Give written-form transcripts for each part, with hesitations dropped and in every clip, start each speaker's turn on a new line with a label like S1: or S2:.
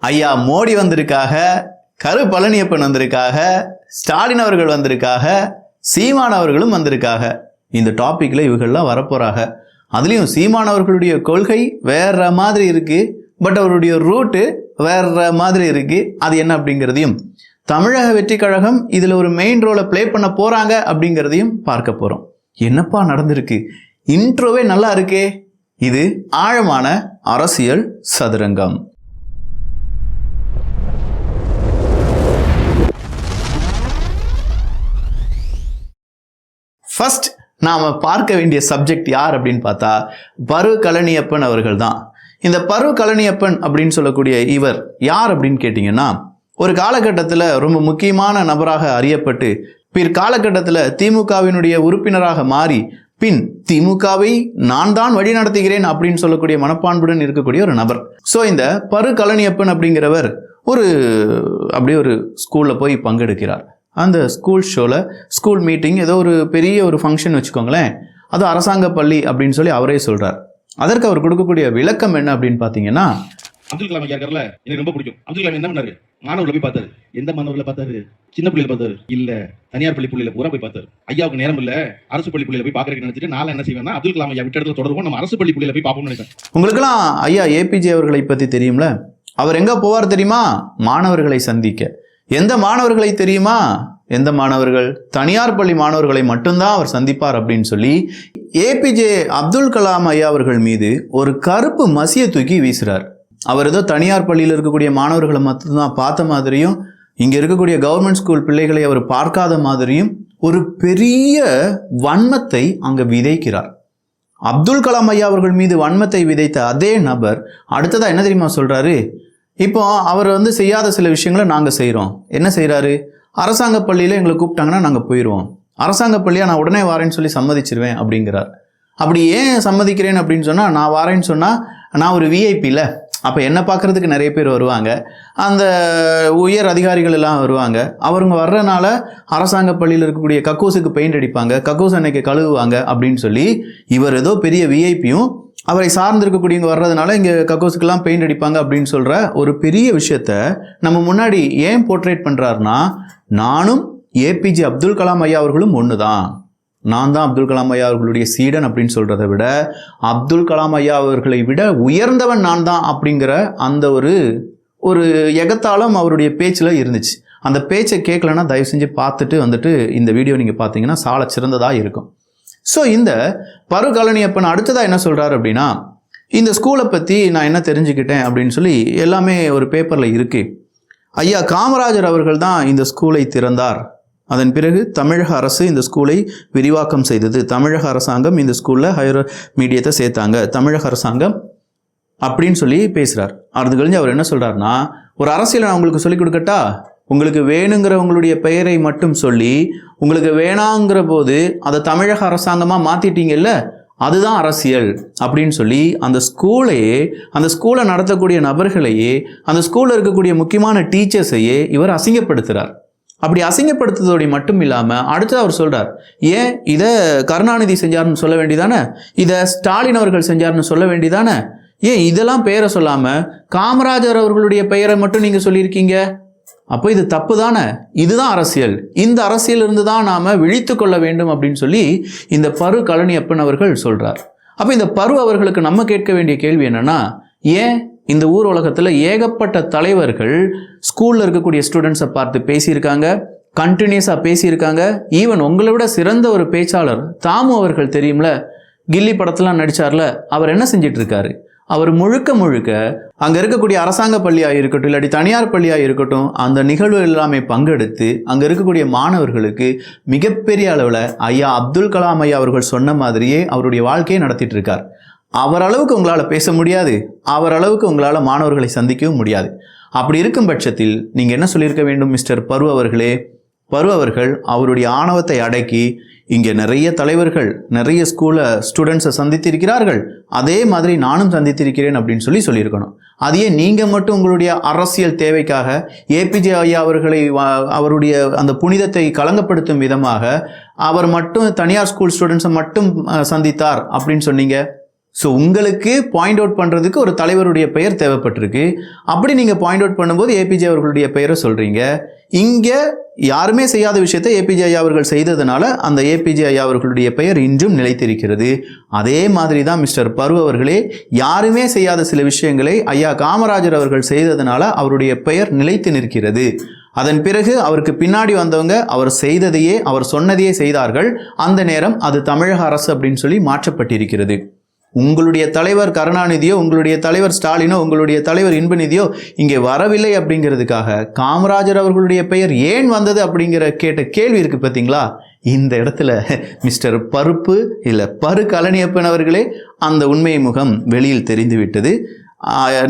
S1: ஐயா மோடி வந்திருக்காக, கரு பழனியப்பன் வந்திருக்காக, ஸ்டாலின் அவர்கள் வந்திருக்காக, சீமான் அவர்களும் வந்திருக்காக. இந்த டாபிக்ல இவர்கள்லாம் வரப்போறாங்க. அதுலயும் சீமான் அவர்களுடைய கொள்கை வேற மாதிரி இருக்கு, பட் அவருடைய ரூட்டு வேற மாதிரி இருக்கு. அது என்ன அப்படிங்கிறதையும், தமிழக வெற்றி கழகம் இதுல ஒரு மெயின் ரோலை பிளே பண்ண போறாங்க அப்படிங்கிறதையும் பார்க்க போறோம். என்னப்பா நடந்திருக்கு? இன்ட்ரோவே நல்லா இருக்கே. இது ஆழமான அரசியல் சதுரங்கம். ஃபர்ஸ்ட் நாம பார்க்க வேண்டிய சப்ஜெக்ட் யார் அப்படின்னு பார்த்தா பரு கழனியப்பன் அவர்கள் தான். இந்த பரு கழனியப்பன் அப்படின்னு சொல்லக்கூடிய இவர் யார் அப்படின்னு கேட்டிங்கன்னா, ஒரு காலகட்டத்தில் ரொம்ப முக்கியமான நபராக அறியப்பட்டு பிற்காலகட்டத்தில் திமுகவினுடைய உறுப்பினராக மாறி பின் திமுகவை நான் தான் வழி நடத்துகிறேன் அப்படின்னு சொல்லக்கூடிய மனப்பான்புடன் இருக்கக்கூடிய ஒரு நபர். ஸோ இந்த பரு கழனியப்பன் அப்படிங்கிறவர் அப்படியே ஒரு ஸ்கூலில் போய் பங்கெடுக்கிறார். அந்த ஸ்கூல் ஷோவில் ஸ்கூல் மீட்டிங், ஏதோ ஒரு பெரிய ஒரு ஃபங்க்ஷன் வச்சுக்கோங்களேன், அது அரசாங்க பள்ளி அப்படின்னு சொல்லி அவரே சொல்கிறார். அதற்கு அவர் கொடுக்கக்கூடிய விளக்கம் என்ன அப்படின்னு பார்த்தீங்கன்னா,
S2: அப்துல் கலாம் ஐயா இருக்கார்ல, எனக்கு ரொம்ப பிடிக்கும். அப்துல் கலாம் என்ன பண்ணாரு? மாணவர்களை போய் பார்த்தாரு. எந்த மாணவர்களை பார்த்தாரு? சின்ன பிள்ளைகளை பார்த்தாரு இல்ல, தனியார் பள்ளி பிள்ளைகளை பூரா போய் பார்த்தாரு. ஐயாவுக்கு நேரம் இல்ல, அரசு பள்ளி பிள்ளைகளை போய் பார்க்கறதுக்கு நினைச்சிட்டு நான் என்ன செய்வேன்னா, அப்துல் கலாம் ஐயா விட்ட இடத்துல தொடர்பு நம்ம அரசு பள்ளி பிள்ளைகளை போய் பார்ப்போம்னு நினைச்சேன்.
S1: உங்களுக்கெல்லாம் ஐயா ஏபிஜே அவர்களை பத்தி தெரியும்ல. அவர் எங்க போவார் தெரியுமா? மாணவர்களை சந்திக்க. எந்த மாணவர்களை தெரியுமா? எந்த மாணவர்கள்? தனியார் பள்ளி மாணவர்களை மட்டும்தான் அவர் சந்திப்பார் அப்படின்னு சொல்லி ஏபிஜே அப்துல் கலாம் ஐயா அவர்கள் மீது ஒரு கருப்பு மசியை தூக்கி வீசுறார். அவர் ஏதோ தனியார் பள்ளியில் இருக்கக்கூடிய மாணவர்களை மட்டும்தான் பார்த்த மாதிரியும், இங்க இருக்கக்கூடிய கவர்மெண்ட் ஸ்கூல் பிள்ளைகளை அவர் பார்க்காத மாதிரியும் ஒரு பெரிய வன்மத்தை அங்க விதைக்கிறார். அப்துல் கலாம் ஐயா அவர்கள் மீது வன்மத்தை விதைத்த அதே நபர் அடுத்ததா என்ன தெரியுமா சொல்றாரு? இப்போ அவர் செய்யாத சில விஷயங்களை நாங்க செய்யறோம். என்ன செய்யறாரு? அரசாங்க பள்ளியில எங்களை கூப்பிட்டாங்கன்னா நாங்க போயிடுவோம். அரசாங்க பள்ளியா நான் உடனே வாரேன்னு சொல்லி சம்மதிச்சிருவேன் அப்படிங்கிறார். அப்படி ஏன் சம்மதிக்கிறேன் அப்படின்னு சொன்னா, நான் வாரேன்னு சொன்னா நான் ஒரு விஐபியில், அப்போ என்ன பார்க்கறதுக்கு நிறைய பேர் வருவாங்க, அந்த உயர் அதிகாரிகள் எல்லாம் வருவாங்க. அவருங்க வர்றதுனால அரசாங்க பள்ளியில் இருக்கக்கூடிய கக்கூசுக்கு பெயிண்ட் அடிப்பாங்க, கக்கூஸ் அன்னைக்கு கழுவுவாங்க அப்படின்னு சொல்லி இவர் ஏதோ பெரிய விஐபியும் அவரை சார்ந்திருக்கக்கூடியவங்க வர்றதுனால இங்கே கக்கூஸுக்கெல்லாம் பெயிண்ட் அடிப்பாங்க அப்படின்னு சொல்கிற ஒரு பெரிய விஷயத்த நம்ம முன்னாடி ஏன் போர்ட்ரேட் பண்ணுறாருன்னா, நானும் ஏபிஜே அப்துல் கலாம் ஐயா அவர்களும் ஒன்று தான், நான் தான் அப்துல் கலாம் ஐயா அவர்களுடைய சீடன் அப்படின்னு சொல்கிறத விட அப்துல் கலாம் ஐயா அவர்களை விட உயர்ந்தவன் நான் தான் அப்படிங்கிற அந்த ஒரு எகத்தாளம் அவருடைய பேச்சில் இருந்துச்சு. அந்த பேச்சை கேட்கலன்னா தயவு செஞ்சு பார்த்துட்டு இந்த வீடியோ நீங்கள் பார்த்தீங்கன்னா சால சிறந்ததாக இருக்கும். ஸோ இந்த பரு கழனியப்பன் அடுத்ததாக என்ன சொல்கிறார் அப்படின்னா, இந்த ஸ்கூலை பற்றி நான் என்ன தெரிஞ்சுக்கிட்டேன் அப்படின்னு சொல்லி எல்லாமே ஒரு பேப்பரில் இருக்கு. ஐயா காமராஜர் அவர்கள் தான் இந்த ஸ்கூலை திறந்தார். அதன் பிறகு தமிழக அரசு இந்த ஸ்கூலை விரிவாக்கம் செய்தது. தமிழக அரசாங்கம் இந்த ஸ்கூலில் ஹையர் மீடியத்தை சேர்த்தாங்க, தமிழக அரசாங்கம் அப்படின்னு சொல்லி பேசுகிறார். அது கழிஞ்சு அவர் என்ன சொல்கிறாருன்னா, ஒரு அரசியலை நான் உங்களுக்கு சொல்லிக் கொடுக்கட்டா, உங்களுக்கு வேணுங்கிற உங்களுடைய பெயரை மட்டும் சொல்லி உங்களுக்கு வேணாங்கிற போது அதை தமிழக அரசாங்கமாக மாற்றிட்டீங்கல்ல, அதுதான் அரசியல் அப்படின்னு சொல்லி அந்த ஸ்கூலை நடத்தக்கூடிய நபர்களையே, அந்த ஸ்கூலில் இருக்கக்கூடிய முக்கியமான டீச்சர்ஸையே இவர் அசிங்கப்படுத்துகிறார். அப்படி அசிங்கப்படுத்துவதோடு மட்டும் இல்லாமல் அடுத்து அவர் சொல்கிறார், ஏன் இதை கருணாநிதி செஞ்சார்னு சொல்ல வேண்டியதானே, இதை ஸ்டாலின் அவர்கள் செஞ்சார்னு சொல்ல வேண்டியதானே, ஏன் இதெல்லாம் பெயரை சொல்லாமல் காமராஜர் அவர்களுடைய பெயரை மட்டும் நீங்கள் சொல்லியிருக்கீங்க? அப்போ இது தப்பு தானே, இதுதான் அரசியல், இந்த அரசியல் இருந்து தான் நாம விழித்து கொள்ள வேண்டும் அப்படின்னு சொல்லி இந்த பரு கழனியப்பன் அவர்கள் சொல்றார். அப்போ இந்த பரு அவர்களுக்கு நம்ம கேட்க வேண்டிய கேள்வி என்னன்னா, ஏன் இந்த ஊர் உலகத்தில் ஏகப்பட்ட தலைவர்கள் ஸ்கூல்ல இருக்கக்கூடிய ஸ்டூடெண்ட்ஸை பார்த்து பேசியிருக்காங்க, கண்டினியூஸாக பேசியிருக்காங்க. ஈவன் உங்களை விட சிறந்த ஒரு பேச்சாளர் தாமு அவர்கள் தெரியும்ல, கில்லி படத்தெல்லாம் நடிச்சார்ல, அவர் என்ன செஞ்சிட்டு இருக்காரு? அவர் முழுக்க அங்கே இருக்கக்கூடிய அரசாங்க பள்ளியாக இருக்கட்டும் இல்லாட்டி தனியார் பள்ளியாக இருக்கட்டும், அந்த நிகழ்வு எல்லாமே பங்கெடுத்து அங்கே இருக்கக்கூடிய மாணவர்களுக்கு மிகப்பெரிய அளவில் ஐயா அப்துல் கலாம் ஐயா அவர்கள் சொன்ன மாதிரியே அவருடைய வாழ்க்கையை நடத்திட்டு இருக்கார். அவர் அளவுக்கு உங்களால் பேச முடியாது, அவர் அளவுக்கு உங்களால் மாணவர்களை சந்திக்கவும் முடியாது. அப்படி இருக்கும் பட்சத்தில் நீங்கள் என்ன சொல்லியிருக்க வேண்டும் மிஸ்டர் பரு அவர்களே? பரு அவர்கள் அவருடைய ஆணவத்தை அடக்கி, இங்கே நிறைய தலைவர்கள் நிறைய ஸ்டூடெண்ட்ஸை சந்தித்திருக்கிறார்கள், அதே மாதிரி நானும் சந்தித்திருக்கிறேன் அப்படின்னு சொல்லியிருக்கணும். அதையே நீங்கள் மட்டும் உங்களுடைய அரசியல் தேவைக்காக ஏபிஜே ஐயா அவர்களை அவருடைய அந்த புனிதத்தை களங்கப்படுத்தும் விதமாக அவர் மட்டும் தனியார் ஸ்கூல் ஸ்டூடெண்ட்ஸை மட்டும் சந்தித்தார் அப்படின்னு சொன்னீங்க. ஸோ உங்களுக்கு பாயிண்ட் அவுட் பண்ணுறதுக்கு ஒரு தலைவருடைய பெயர் தேவைப்பட்டிருக்கு. அப்படி நீங்கள் பாயிண்ட் அவுட் பண்ணும்போது ஏபிஜே அவர்களுடைய பெயரை சொல்கிறீங்க. இங்கே யாருமே செய்யாத விஷயத்தை ஏபிஜே ஐயா அவர்கள் செய்ததுனால அந்த ஏபிஜே ஐயா அவர்களுடைய பெயர் இன்றும் நிலைத்திருக்கிறது. அதே மாதிரி தான் மிஸ்டர் பரு அவர்களே, யாருமே செய்யாத சில விஷயங்களை ஐயா காமராஜர் அவர்கள் செய்ததுனால அவருடைய பெயர் நிலைத்து நிற்கிறது. அதன் பிறகு அவருக்கு பின்னாடி வந்தவங்க அவர் செய்ததையே, அவர் சொன்னதையே செய்தார்கள். அந்த நேரம் அது தமிழக அரசு அப்படின்னு சொல்லி மாற்றப்பட்டிருக்கிறது. உங்களுடைய தலைவர் கருணாநிதியோ, உங்களுடைய தலைவர் ஸ்டாலினோ, உங்களுடைய தலைவர் இன்பநிதியோ இங்கே வரவில்லை அப்படிங்கிறதுக்காக காமராஜர் அவர்களுடைய பெயர் ஏன் வந்தது அப்படிங்கிற கேட்ட கேள்வி இருக்கு பார்த்தீங்களா? இந்த இடத்துல மிஸ்டர் பருப்பு இல்லை பரு கலனியப்பன் அவர்களே, அந்த உண்மை முகம் வெளியில் தெரிந்துவிட்டது.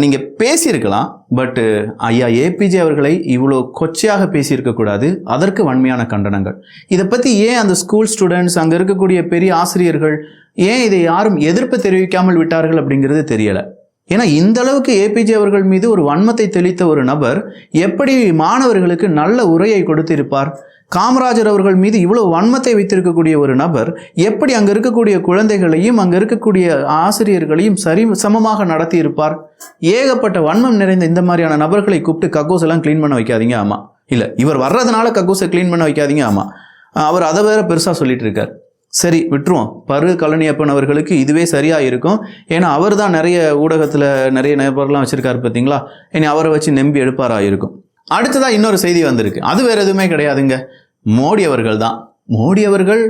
S1: நீங்கள் பேசியிருக்கலாம், பட் ஐயா ஏபிஜே அவர்களை இவ்வளோ கொச்சையாக பேசியிருக்கக்கூடாது. அதற்கு வன்மையான கண்டனங்கள். இதை பற்றி ஏன் அந்த ஸ்கூல் ஸ்டூடெண்ட்ஸ், அங்கே இருக்கக்கூடிய பெரிய ஆசிரியர்கள் ஏன் இதை யாரும் எதிர்ப்பு தெரிவிக்காமல் விட்டார்கள் அப்படிங்கிறது தெரியலை. ஏன்னா இந்த அளவுக்கு ஏபிஜே அவர்கள் மீது ஒரு வன்மத்தை தெளித்த ஒரு நபர் எப்படி மாணவர்களுக்கு நல்ல உரையை கொடுத்திருப்பார்? காமராஜர் அவர்கள் மீது இவ்வளவு வன்மத்தை வைத்திருக்கக்கூடிய ஒரு நபர் எப்படி அங்கே இருக்கக்கூடிய குழந்தைகளையும் அங்கே இருக்கக்கூடிய ஆசிரியர்களையும் சமமாக நடத்தி இருப்பார்? ஏகப்பட்ட வன்மம் நிறைந்த இந்த மாதிரியான நபர்களை கூப்பிட்டு கக்கூஸ் எல்லாம் கிளீன் பண்ண வைக்காதீங்க. ஆமாம், இல்லை இவர் வர்றதுனால கக்கூஸை கிளீன் பண்ண வைக்காதீங்க. ஆமாம், அவர் அதை வேற பெருசாக சொல்லிட்டு இருக்கார். சரி, விட்டுருவோம். பரு கலனியப்பன் அவர்களுக்கு இதுவே சரியாக இருக்கும். ஏன்னா அவர் தான் நிறைய ஊடகத்தில் நிறைய நபர்லாம் வச்சுருக்காரு பார்த்தீங்களா? இனி அவரை வச்சு நம்பி எடுப்பாராக இருக்கும். அடுத்ததாக இன்னொரு செய்தி வந்திருக்கு. அது வேறு எதுவுமே கிடையாதுங்க, மோடி அவர்கள் தான். மோடி அவர்கள்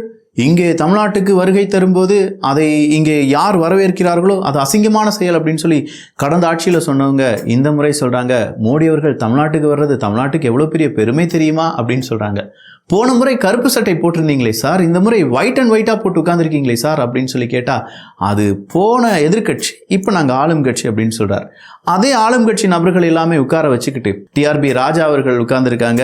S1: இங்கே தமிழ்நாட்டுக்கு வருகை தரும்போது அதை இங்கே யார் வரவேற்கிறார்களோ அது அசிங்கமான செயல் அப்படின்னு சொல்லி கடந்த ஆட்சியில் சொன்னவங்க இந்த முறை சொல்கிறாங்க, மோடி அவர்கள் தமிழ்நாட்டுக்கு வர்றது தமிழ்நாட்டுக்கு எவ்வளோ பெரிய பெருமை தெரியுமா அப்படின்னு சொல்கிறாங்க. போன முறை கருப்பு சட்டை போட்டிருந்தீங்களே சார், இந்த முறை ஒயிட் அண்ட் ஒயிட்டாக போட்டு உட்காந்துருக்கீங்களே சார் அப்படின்னு சொல்லி கேட்டால் அது போன எதிர்கட்சி, இப்போ நாங்கள் ஆளும் கட்சி அப்படின்னு சொல்கிறார். அதே ஆளும் கட்சி நபர்கள் எல்லாமே உட்கார வச்சுக்கிட்டு டிஆர்பி ராஜா அவர்கள் உட்கார்ந்துருக்காங்க,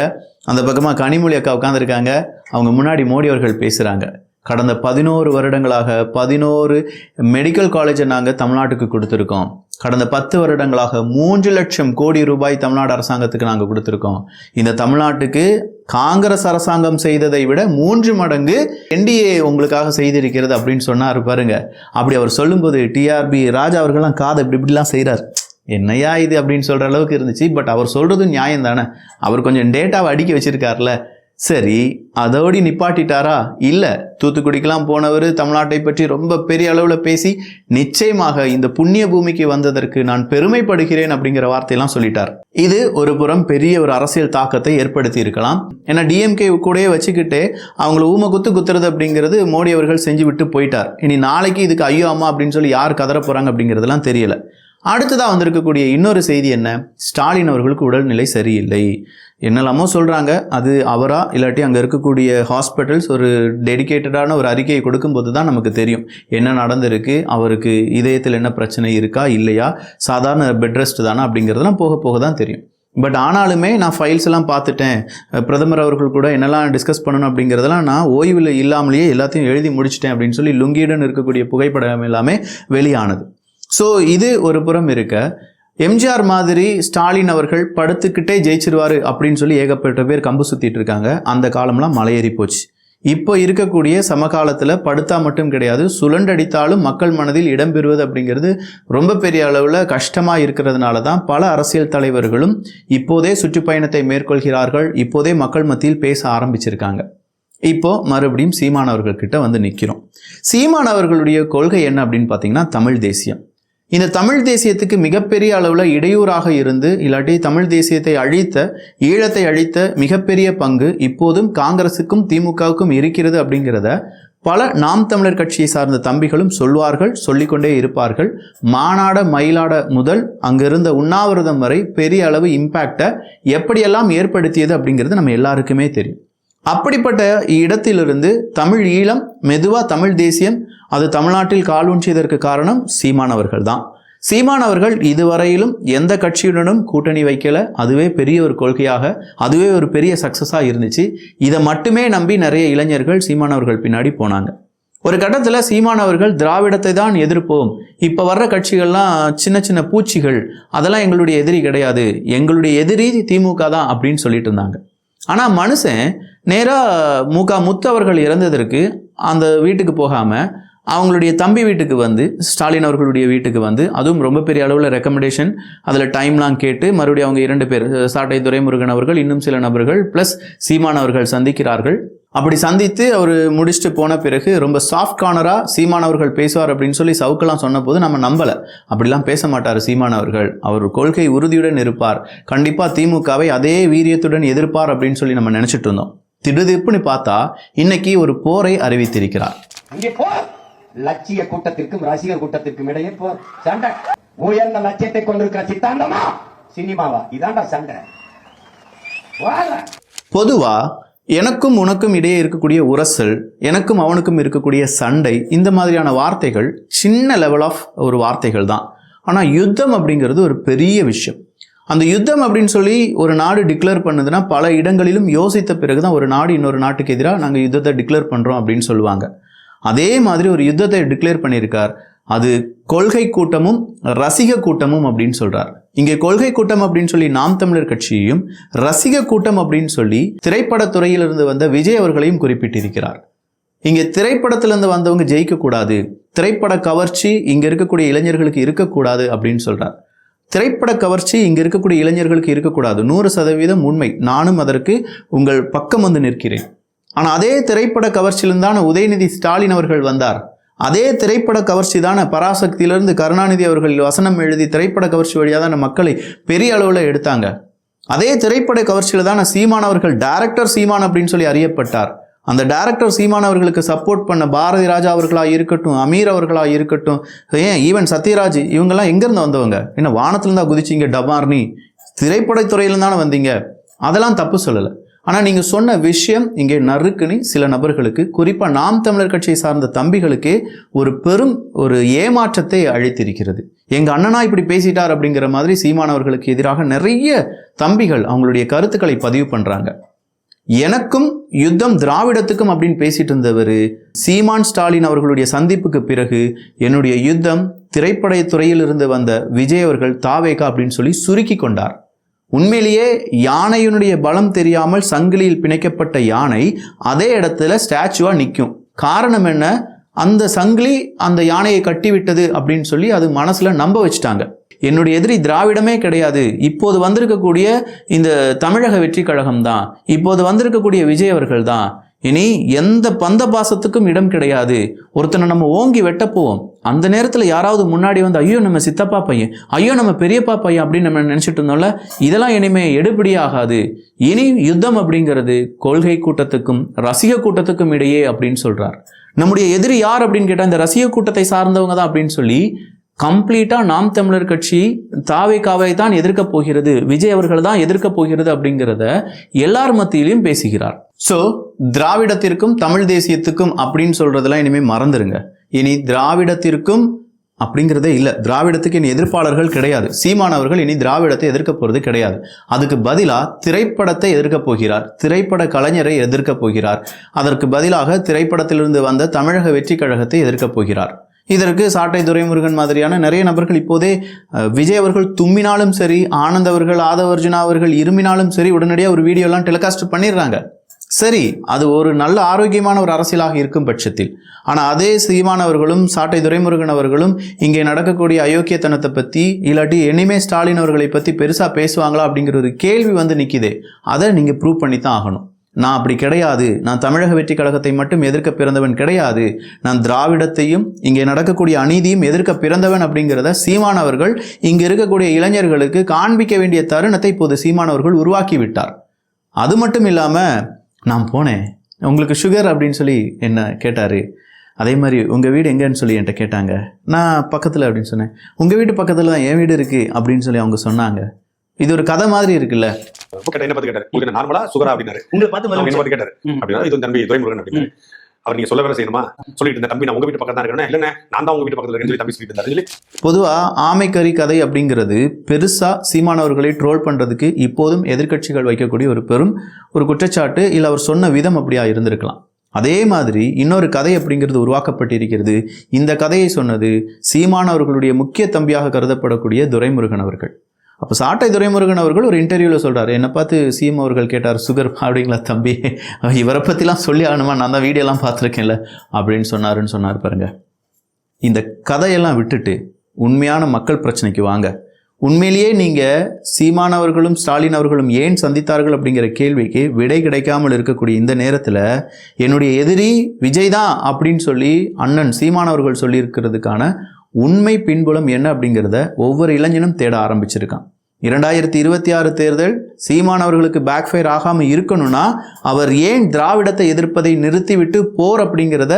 S1: அந்த பக்கமாக கனிமொழி அக்கா உட்காந்துருக்காங்க. அவங்க முன்னாடி மோடி அவர்கள் பேசுகிறாங்க. கடந்த 11 வருடங்களாக 11 மெடிக்கல் காலேஜை நாங்கள் தமிழ்நாட்டுக்கு கொடுத்துருக்கோம். கடந்த 10 வருடங்களாக 3 லட்சம் கோடி ரூபாய் தமிழ்நாடு அரசாங்கத்துக்கு நாங்கள் கொடுத்துருக்கோம். இந்த தமிழ்நாட்டுக்கு காங்கிரஸ் அரசாங்கம் செய்ததை விட 3 மடங்கு என்டிஏ உங்களுக்காக செய்திருக்கிறது அப்படின்னு சொன்னார் பாருங்க. அப்படி அவர் சொல்லும்போது டிஆர்பி ராஜா அவர்கள்லாம் காதை இப்படிலாம் செய்கிறார். என்னையா இது அப்படின்னு சொல்கிற அளவுக்கு இருந்துச்சு. பட் அவர் சொல்கிறது நியாயம் தானே, அவர் கொஞ்சம் டேட்டாவை அடுக்கி வச்சிருக்காருல. சரி, அதோடி நிப்பாட்டிட்டாரா? இல்லை, தூத்துக்குடிக்கெல்லாம் போனவர் தமிழ்நாட்டை பற்றி ரொம்ப பெரிய அளவில் பேசி நிச்சயமாக இந்த புண்ணிய பூமிக்கு வந்ததற்கு நான் பெருமைப்படுகிறேன் அப்படிங்கிற வார்த்தையெல்லாம் சொல்லிட்டார். இது ஒரு புறம் பெரிய ஒரு அரசியல் தாக்கத்தை ஏற்படுத்தி இருக்கலாம். ஏன்னா டிஎம்கே கூடயே வச்சுக்கிட்டு அவங்கள ஊமை குத்துறது அப்படிங்கிறது மோடி அவர்கள் செஞ்சு விட்டு போயிட்டார். இனி நாளைக்கு இதுக்கு ஐயோ அம்மா அப்படின்னு சொல்லி யார் கதற போகிறாங்க அப்படிங்கிறதுலாம் தெரியல. அடுத்ததாக வந்திருக்கக்கூடிய இன்னொரு செய்தி என்ன? ஸ்டாலின் அவர்களுக்கு உடல்நிலை சரியில்லை என்னெல்லாமோ சொல்கிறாங்க. அது அவரா இல்லாட்டி அங்கே இருக்கக்கூடிய ஹாஸ்பிட்டல்ஸ் ஒரு டெடிக்கேட்டடான ஒரு அறிக்கையை கொடுக்கும்போது தான் நமக்கு தெரியும் என்ன நடந்திருக்கு, அவருக்கு இதயத்தில் என்ன பிரச்சனை இருக்கா இல்லையா, சாதாரண பெட் ரெஸ்ட் தானே அப்படிங்கிறதெல்லாம் போக போக தான் தெரியும். பட் ஆனாலுமே நான் ஃபைல்ஸ் எல்லாம் பார்த்துட்டேன், பிரதமர் அவர்கள் கூட என்னெல்லாம் டிஸ்கஸ் பண்ணணும் அப்படிங்கிறதெல்லாம் நான் ஓய்வில் இல்லாமலேயே எல்லாத்தையும் எழுதி முடிச்சிட்டேன் அப்படின்னு சொல்லி லுங்கியுடன் இருக்கக்கூடிய புகைப்படம் எல்லாமே வெளியானது. ஸோ இது ஒரு புறம் இருக்க, எம்ஜிஆர் மாதிரி ஸ்டாலின் அவர்கள் படுத்துக்கிட்டே ஜெயிச்சிருவார் அப்படின்னு சொல்லி ஏகப்பட்ட பேர் கம்பு சுற்றிட்டு இருக்காங்க. அந்த காலம்லாம் மலையேறி போச்சு. இப்போ இருக்கக்கூடிய சமகாலத்தில் படுத்தா மட்டும் கிடையாது, சுழண்டடித்தாலும் மக்கள் மனதில் இடம்பெறுவது அப்படிங்கிறது ரொம்ப பெரிய அளவில் கஷ்டமாக இருக்கிறதுனால தான் பல அரசியல் தலைவர்களும் இப்போதே சுற்றுப்பயணத்தை மேற்கொள்கிறார்கள். இப்போதே மக்கள் மத்தியில் பேச ஆரம்பிச்சிருக்காங்க. இப்போ மறுபடியும் சீமான் அவர்கள்கிட்ட வந்து நிற்கிறோம். சீமான் அவர்களுடைய கொள்கை என்ன அப்படின்னு பார்த்தீங்கன்னா தமிழ் தேசியம். இந்த தமிழ் தேசியத்துக்கு மிகப்பெரிய அளவில் இடையூறாக இருந்து இல்லாட்டி தமிழ் தேசியத்தை அழித்த, ஈழத்தை அழித்த மிகப்பெரிய பங்கு இப்போதும் காங்கிரஸுக்கும் திமுகவுக்கும் இருக்கிறது அப்படிங்கிறத பல நாம் தமிழர் கட்சியை சார்ந்த தம்பிகளும் சொல்வார்கள், சொல்லிக்கொண்டே இருப்பார்கள். மானாட மயிலாட முதல் அங்கிருந்த உண்ணாவிரதம் வரை பெரிய அளவு இம்பேக்டை எப்படியெல்லாம் ஏற்படுத்தியது அப்படிங்கிறது நம்ம எல்லாருக்குமே தெரியும். அப்படிப்பட்ட இடத்திலிருந்து தமிழ் ஈழம், மெதுவாக தமிழ் தேசியம் அது தமிழ்நாட்டில் காலூன்றியதற்கு காரணம் சீமானவர்கள் தான். சீமானவர்கள் இதுவரையிலும் எந்த கட்சியுடனும் கூட்டணி வைக்கல. அதுவே பெரிய ஒரு கொள்கையாக, அதுவே ஒரு பெரிய சக்ஸஸாக இருந்துச்சு. இதை மட்டுமே நம்பி நிறைய இளைஞர்கள் சீமானவர்கள் பின்னாடி போனாங்க. ஒரு கட்டத்தில் சீமானவர்கள் திராவிடத்தை தான் எதிர்ப்போம், இப்போ வர்ற கட்சிகள்லாம் சின்ன சின்ன பூச்சிகள், அதெல்லாம் எங்களுடைய எதிரி கிடையாது, எங்களுடைய எதிரி திமுக தான் அப்படின்னு சொல்லிட்டு இருந்தாங்க. ஆனால் மனுஷன் நேராக முத்து அவர்கள் இறந்ததற்கு அந்த வீட்டுக்கு போகாமல் அவங்களுடைய தம்பி வீட்டுக்கு வந்து, ஸ்டாலின் அவர்களுடைய வீட்டுக்கு வந்து, அதுவும் ரொம்ப பெரிய அளவில் ரெக்கமெண்டேஷன், அதில் டைம்லாம் கேட்டு மறுபடியும் அவங்க 2 பேர், சாட்டை துரைமுருகன் அவர்கள், இன்னும் சில நபர்கள் ப்ளஸ் சீமான் அவர்கள் சந்திக்கிறார்கள். அப்படி சந்தித்து அவர் முடிச்சுட்டு போன பிறகு ரொம்ப சாஃப்ட் கார்னராக சீமான் அவர்கள் பேசுவார் அப்படின்னு சொல்லி சவுக்கெல்லாம் சொன்னபோது நம்ம நம்பலை. அப்படிலாம் பேச மாட்டார் சீமான் அவர்கள். அவர் கொள்கை உறுதியுடன் இருப்பார், கண்டிப்பாக திமுகவை அதே வீரியத்துடன் எதிர்ப்பார் அப்படின்னு சொல்லி நம்ம நினச்சிட்டு இருந்தோம். திடுதிப்புன்னு பார்த்தா இன்னைக்கு ஒரு போரை அறிவித்திருக்கிறார்.
S3: லட்சிய கூட்டத்திற்கும் ரசிகர் கூட்டத்திற்கும் இடையே போர், சண்டை. உயர்ந்த லட்சியத்தை கொண்டிருக்கிற சித்தாந்தமா சினிமாவா? இதாண்டா சண்டை.
S1: பொதுவா எனக்கும் உனக்கும் இடையே இருக்கக்கூடிய உரசல், எனக்கும் அவனுக்கும் இருக்கக்கூடிய சண்டை, இந்த மாதிரியான வார்த்தைகள் சின்ன லெவல் ஆஃப் ஒரு வார்த்தைகள் தான். ஆனால் யுத்தம் அப்படிங்கிறது ஒரு பெரிய விஷயம். அந்த யுத்தம் அப்படின்னு சொல்லி ஒரு நாடு டிக்ளேர் பண்ணுதுன்னா பல இடங்களிலும் யோசித்த பிறகு தான் ஒரு நாடு இன்னொரு நாட்டுக்கு எதிராக நாங்கள் யுத்தத்தை டிக்ளேர் பண்ணுறோம் அப்படின்னு சொல்லுவாங்க. அதே மாதிரி ஒரு யுத்தத்தை டிக்ளேர் பண்ணியிருக்கார். அது கொள்கை கூட்டமும் ரசிக கூட்டமும் அப்படின்னு சொல்றார். இங்கே கொள்கை கூட்டம் அப்படின்னு சொல்லி நாம் தமிழர் கட்சியையும், ரசிக கூட்டம் அப்படின்னு சொல்லி திரைப்படத்துறையிலிருந்து வந்த விஜய் அவர்களையும் குறிப்பிட்டிருக்கிறார். இங்கே திரைப்படத்திலிருந்து வந்தவங்க ஜெயிக்கக்கூடாது, திரைப்பட கவர்ச்சி இங்கே இருக்கக்கூடிய இளைஞர்களுக்கு இருக்கக்கூடாது அப்படின்னு சொல்றார். திரைப்பட கவர்ச்சி இங்கே இருக்கக்கூடிய இளைஞர்களுக்கு இருக்கக்கூடாது, 100% உண்மை. நானும் அதற்கு உங்கள் பக்கம் வந்து நிற்கிறேன். ஆனால் அதே திரைப்பட கவர்ச்சியிலிருந்தான உதயநிதி ஸ்டாலின் அவர்கள் வந்தார். அதே திரைப்பட கவர்ச்சி தானே பராசக்தியிலிருந்து கருணாநிதி அவர்கள் வசனம் எழுதி திரைப்பட கவர்ச்சி வழியாக தானே மக்களை பெரிய அளவில் எடுத்தாங்க. அதே திரைப்பட கவர்ச்சியில் தானே சீமான் அவர்கள் டைரக்டர் சீமான் அப்படின்னு சொல்லி அறியப்பட்டார். அந்த டைரக்டர் சீமான் அவர்களுக்கு சப்போர்ட் பண்ண பாரதி ராஜா அவர்களாக இருக்கட்டும், அமீர் அவர்களாக இருக்கட்டும், ஏன் ஈவன் சத்யராஜ், இவங்கெல்லாம் எங்கேருந்து வந்தவங்க? என்ன வானத்துலேருந்தா குதிச்சிங்க டபார்னி? திரைப்படத்துறையில்தானே வந்தீங்க. அதெல்லாம் தப்பு சொல்லலை. ஆனால் நீங்கள் சொன்ன விஷயம் இங்கே நறுக்குன்னு சில நபர்களுக்கு, குறிப்பாக நாம் தமிழர் கட்சியை சார்ந்த தம்பிகளுக்கே ஒரு பெரும் ஒரு ஏமாற்றத்தை அளித்திருக்கிறது. எங்கள் அண்ணனா இப்படி பேசிட்டார் அப்படிங்கிற மாதிரி சீமானவர்களுக்கு எதிராக நிறைய தம்பிகள் அவங்களுடைய கருத்துக்களை பதிவு பண்ணுறாங்க. எனக்கும் யுத்தம் திராவிடத்துக்கும் அப்படின்னு பேசிட்டு இருந்தவர் சீமான் ஸ்டாலின் அவர்களுடைய சந்திப்புக்கு பிறகு என்னுடைய யுத்தம் திரைப்படத்துறையிலிருந்து வந்த விஜய் அவர்கள் தாவேகா அப்படின்னு சொல்லி சுருக்கி கொண்டார். உண்மையிலேயே யானையினுடைய பலம் தெரியாமல் சங்கிலியில் பிணைக்கப்பட்ட யானை அதே இடத்துல ஸ்டாச்சுவா நிற்கும். காரணம் என்ன? அந்த சங்கிலி அந்த யானையை கட்டிவிட்டது அப்படின்னு சொல்லி அது மனசுல நம்ப வச்சுட்டாங்க. என்னுடைய எதிரி திராவிடமே கிடையாது, இப்போது வந்திருக்கக்கூடிய இந்த தமிழக வெற்றி கழகம் தான், இப்போது வந்திருக்கக்கூடிய விஜய் அவர்கள் தான். இனி எந்த பந்த பாசத்துக்கும் இடம் கிடையாது. ஒருத்தனை நம்ம ஓங்கி வெட்ட போவோம், அந்த நேரத்தில் யாராவது முன்னாடி வந்து ஐயோ நம்ம சித்தப்பா பையன், ஐயோ நம்ம பெரியப்பா பையன் அப்படின்னு நம்ம நினச்சிட்டு இருந்தோம்ல, இதெல்லாம் இனிமே எடுபடியாகாது. இனி யுத்தம் அப்படிங்கிறது கொள்கை கூட்டத்துக்கும் ரசிக கூட்டத்துக்கும் இடையே அப்படின்னு சொல்றார். நம்முடைய எதிரி யார் அப்படின்னு கேட்டால் இந்த ரசிக கூட்டத்தை சார்ந்தவங்க தான் அப்படின்னு சொல்லி கம்ப்ளீட்டாக நாம் தமிழர் கட்சி தாவேகாவை தான் எதிர்க்க போகிறது, விஜய் அவர்கள் தான் எதிர்க்க போகிறது அப்படிங்கிறத எல்லார் மத்தியிலையும் பேசுகிறார். ஸோ திராவிடத்திற்கும் தமிழ் தேசியத்துக்கும் அப்படின்னு சொல்றதெல்லாம் இனிமேல் மறந்துருங்க. இனி திராவிடத்திற்கும் அப்படிங்கிறதே இல்லை. திராவிடத்துக்கு இனி எதிர்ப்பாளர்கள் கிடையாது. சீமான் அவர்கள் இனி திராவிடத்தை எதிர்க்க போகிறது கிடையாது. அதுக்கு பதிலாக திரைப்படத்தை எதிர்க்க போகிறார், திரைப்பட கலைஞரை எதிர்க்க போகிறார். அதற்கு பதிலாக திரைப்படத்திலிருந்து வந்த தமிழக வெற்றி கழகத்தை எதிர்க்க போகிறார். இதற்கு சாட்டை துரைமுருகன் மாதிரியான நிறைய நபர்கள் இப்போதே விஜய் அவர்கள் தும்மினாலும் சரி, ஆனந்த் அவர்கள், ஆதவர்ஜுனா அவர்கள் இருமினாலும் சரி, உடனடியாக ஒரு வீடியோலாம் டெலிகாஸ்ட் பண்ணிடுறாங்க. சரி, அது ஒரு நல்ல ஆரோக்கியமான ஒரு அரசியலாக இருக்கும் பட்சத்தில். ஆனால் அதே சீமானவர்களும் சாட்டை துரைமுருகன் அவர்களும் இங்கே நடக்கக்கூடிய அயோக்கியத்தனத்தை பற்றி இல்லாட்டி இனிமே ஸ்டாலின் அவர்களை பற்றி பெருசாக பேசுவாங்களா அப்படிங்கிற ஒரு கேள்வி வந்து நிற்கிதே, அதை நீங்கள் ப்ரூவ் பண்ணி தான் ஆகணும். நான் அப்படி கிடையாது, நான் தமிழக வெற்றி கழகத்தை மட்டும் எதிர்க்க பிறந்தவன் கிடையாது, நான் திராவிடத்தையும் இங்கே நடக்கக்கூடிய அநீதியும் எதிர்க்க பிறந்தவன் அப்படிங்கிறத சீமான் அவர்கள் இங்கே இருக்கக்கூடிய இளைஞர்களுக்கு காண்பிக்க வேண்டிய தருணத்தை இப்போது சீமான் அவர்கள் உருவாக்கி விட்டார். அது மட்டும் இல்லாமல் நான் போனேன், உங்களுக்கு சுகர் அப்படின்னு சொல்லி என்ன கேட்டார். அதே மாதிரி உங்கள் வீடு எங்கன்னு சொல்லி என்கிட்ட கேட்டாங்க. நான் பக்கத்தில் அப்படின்னு சொன்னேன். உங்கள் வீட்டு பக்கத்தில் தான் என் வீடு இருக்குது அப்படின்னு சொல்லி அவங்க சொன்னாங்க. இது ஒரு கதை மாதிரி இருக்குல்ல.
S4: என்ன பார்த்து கேட்டாரு, உங்களுக்கு நார்மலா சுகரா அப்படின்னாரு. உங்களை பார்த்து கேட்டாரு அப்படின்னா இது தம்பி துரைமுருகன் அப்படின்னு அவர் நீங்க சொல்ல வேற செய்யணுமா சொல்லிட்டு இருந்த தம்பி நான் உங்க வீட்டு பக்கம் தான் இருக்கேன், இல்லைன்னா நான் தான் உங்க வீட்டு பக்கத்துல இருக்கேன்னு தம்பி சொல்லிட்டு இருந்தாரு.
S1: பொதுவாக ஆமைக்கறி கதை அப்படிங்கிறது பெருசாக சீமானவர்களை ட்ரோல் பண்ணுறதுக்கு இப்போதும் எதிர்க்கட்சிகள் வைக்கக்கூடிய ஒரு பெரும் ஒரு குற்றச்சாட்டு, இல்லை அவர் சொன்ன விதம் அப்படியா இருந்திருக்கலாம். அதே மாதிரி இன்னொரு கதை அப்படிங்கிறது உருவாக்கப்பட்டிருக்கிறது. இந்த கதையை சொன்னது சீமானவர்களுடைய முக்கிய தம்பியாக கருதப்படக்கூடிய துரைமுருகன் அவர்கள். அப்போ சாட்டை துரைமுருகன் அவர்கள் ஒரு இன்டர்வியூவில் சொல்கிறார், என்னை பார்த்து சிஎம் அவர்கள் கேட்டார், சுகர் அப்படிங்களா தம்பி, இவரை பற்றிலாம் சொல்லி ஆகணுமா, நான் தான் வீடியோலாம் பார்த்துருக்கேன்ல அப்படின்னு சொன்னார் பாருங்க. இந்த கதையெல்லாம் விட்டுட்டு உண்மையான மக்கள் பிரச்சனைக்கு வாங்க. உண்மையிலேயே நீங்கள் சீமான் அவர்களும் ஸ்டாலின் அவர்களும் ஏன் சந்தித்தார்கள் அப்படிங்கிற கேள்விக்கு விடை கிடைக்காமல் இருக்கக்கூடிய இந்த நேரத்தில் என்னுடைய எதிரி விஜய் தான் அப்படின்னு சொல்லி அண்ணன் சீமான் அவர்கள் சொல்லியிருக்கிறதுக்கான உண்மை பின்புலம் என்ன அப்படிங்கிறத ஒவ்வொரு இளைஞனும் தேட ஆரம்பிச்சிருக்கான். 2026 தேர்தல் சீமான் அவர்களுக்கு பேக்ஃபயர் ஆகாமல் இருக்கணும்னா அவர் ஏன் திராவிடத்தை எதிர்ப்பதை நிறுத்திவிட்டு போர் அப்படிங்கிறத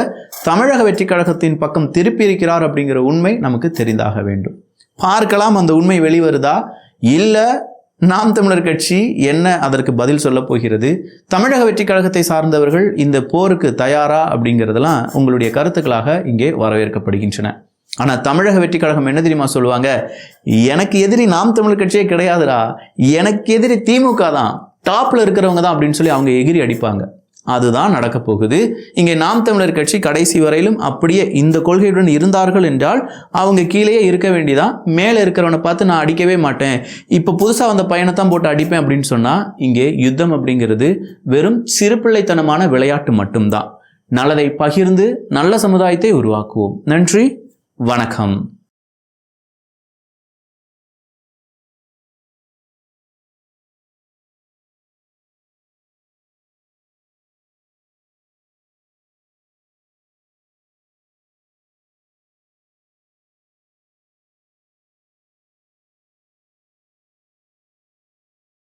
S1: தமிழக வெற்றி கழகத்தின் பக்கம் திருப்பி இருக்கிறார் அப்படிங்கிற உண்மை நமக்கு தெரிந்தாக வேண்டும். பார்க்கலாம் அந்த உண்மை வெளிவருதா, இல்லை நாம் தமிழர் கட்சி என்ன அதற்கு பதில் சொல்ல போகிறது, தமிழக வெற்றி கழகத்தை சார்ந்தவர்கள் இந்த போருக்கு தயாரா அப்படிங்கிறதெல்லாம் உங்களுடைய கருத்துக்களாக இங்கே வரவேற்கப்படுகின்றன. ஆனால் தமிழக வெற்றி கழகம் என்ன தெரியுமா சொல்லுவாங்க, எனக்கு எதிரி நாம் தமிழர் கட்சியே கிடையாதுடா, எனக்கு எதிரி திமுக தான், டாப்ல இருக்கிறவங்க தான் அப்படின்னு சொல்லி அவங்க எகிரி அடிப்பாங்க. அதுதான் நடக்க போகுது. இங்கே நாம் தமிழர் கட்சி கடைசி வரையிலும் அப்படியே இந்த கொள்கையுடன் இருந்தார்கள் என்றால் அவங்க கீழேயே இருக்க வேண்டியதான். மேலே இருக்கிறவனை பார்த்து நான் அடிக்கவே மாட்டேன், இப்போ புதுசாக வந்த பையனைத்தான் போட்டு அடிப்பேன் அப்படின்னு சொன்னால் இங்கே யுத்தம் அப்படிங்கிறது வெறும் சிறுபிள்ளைத்தனமான விளையாட்டு மட்டும்தான். நல்லதை பகிர்ந்து நல்ல சமுதாயத்தை உருவாக்குவோம். நன்றி, வணக்கம்.